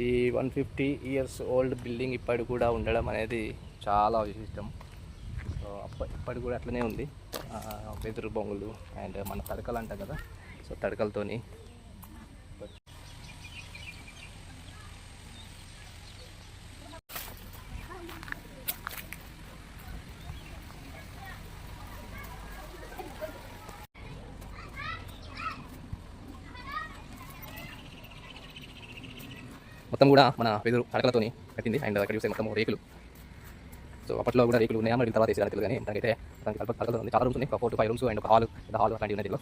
ఈ 150 years old building ఇప్పటి కూడా ఉండడం అనేది చాలా విశిష్టం. సో ఇప్పటి కూడా అట్లనే ఉంది. వెదురు బొంగులు అండ్ మన తడకలు అంటాం కదా, సో తడకలతోని మొత్తం కూడా మన వెదురు తడకలతోని కట్టింది. అండ్ ఇక్కడ చూస్తే మొత్తం రేకులు. సో అప్పట్లో కూడా రేకులు ఉన్నాయా మరి తర్వాత వేసేదానికి తెలియదు, కానీ దానికైతే దానికి తడకలతో ఉంది. చాలా రూమ్స్ ఉన్నాయి, 4 to 5 రూమ్స్ అండ్ ఒక హాల్ అట్లాంటివి ఉన్నాయి దీనిలో.